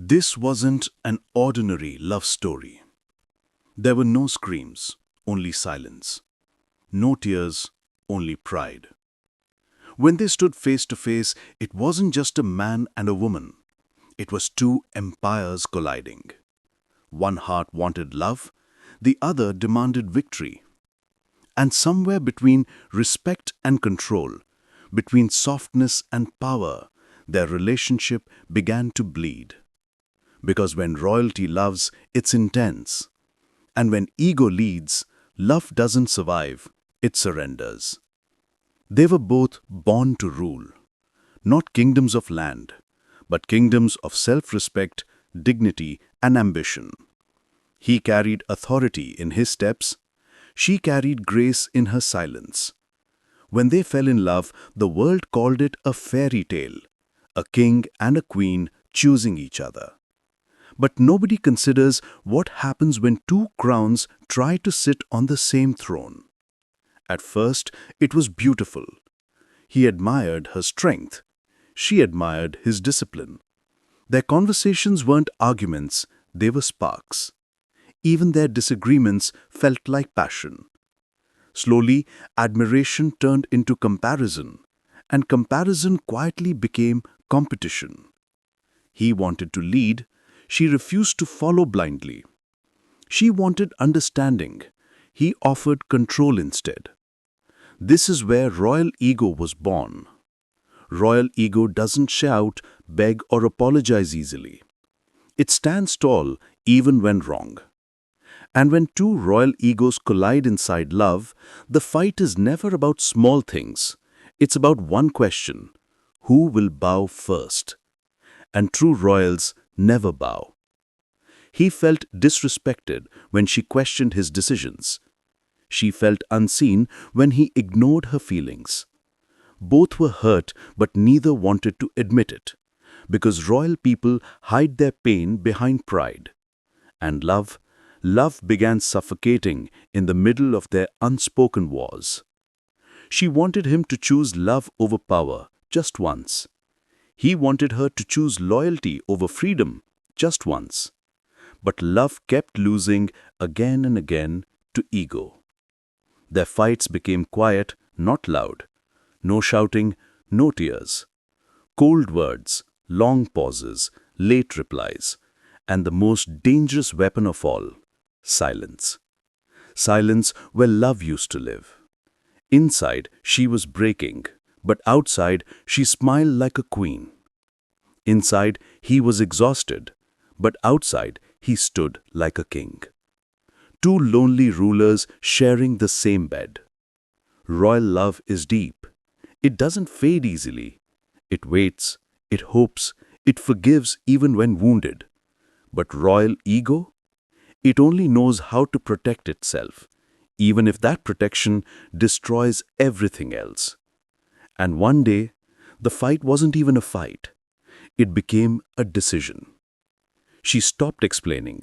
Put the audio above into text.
This wasn't an ordinary love story. There were no screams, only silence. No tears, only pride. When they stood face to face, it wasn't just a man and a woman. It was two empires colliding. One heart wanted love, the other demanded victory. And somewhere between respect and control, between softness and power, their relationship began to bleed. Because when royalty loves, it's intense. And when ego leads, love doesn't survive, it surrenders. They were both born to rule, not kingdoms of land, but kingdoms of self-respect, dignity, and ambition. He carried authority in his steps, she carried grace in her silence. When they fell in love, the world called it a fairy tale, a king and a queen choosing each other. But nobody considers what happens when two crowns try to sit on the same throne. At first, it was beautiful. He admired her strength. She admired his discipline. Their conversations weren't arguments, they were sparks. Even their disagreements felt like passion. Slowly, admiration turned into comparison, and comparison quietly became competition. He wanted to lead, she refused to follow blindly. She wanted understanding, he offered control instead. This is where royal ego was born. Royal ego doesn't shout, beg, or apologize easily. It stands tall even when wrong. And when two royal egos collide inside love, the fight is never about small things. It's about one question: who will bow first? And true royals never bow. He felt disrespected when she questioned his decisions. She felt unseen when he ignored her feelings. Both were hurt, but neither wanted to admit it, because royal people hide their pain behind pride. And love began suffocating in the middle of their unspoken wars. She wanted him to choose love over power just once. He wanted her to choose loyalty over freedom just once. But love kept losing again and again to ego. Their fights became quiet, not loud. No shouting, no tears. Cold words, long pauses, late replies, and the most dangerous weapon of all, silence. Silence where love used to live. Inside, she was breaking, but outside, she smiled like a queen. Inside, he was exhausted, but outside, he stood like a king. Two lonely rulers sharing the same bed. Royal love is deep. It doesn't fade easily. It waits, it hopes, it forgives even when wounded. But royal ego? It only knows how to protect itself, even if that protection destroys everything else. And one day, the fight wasn't even a fight. It became a decision. She stopped explaining.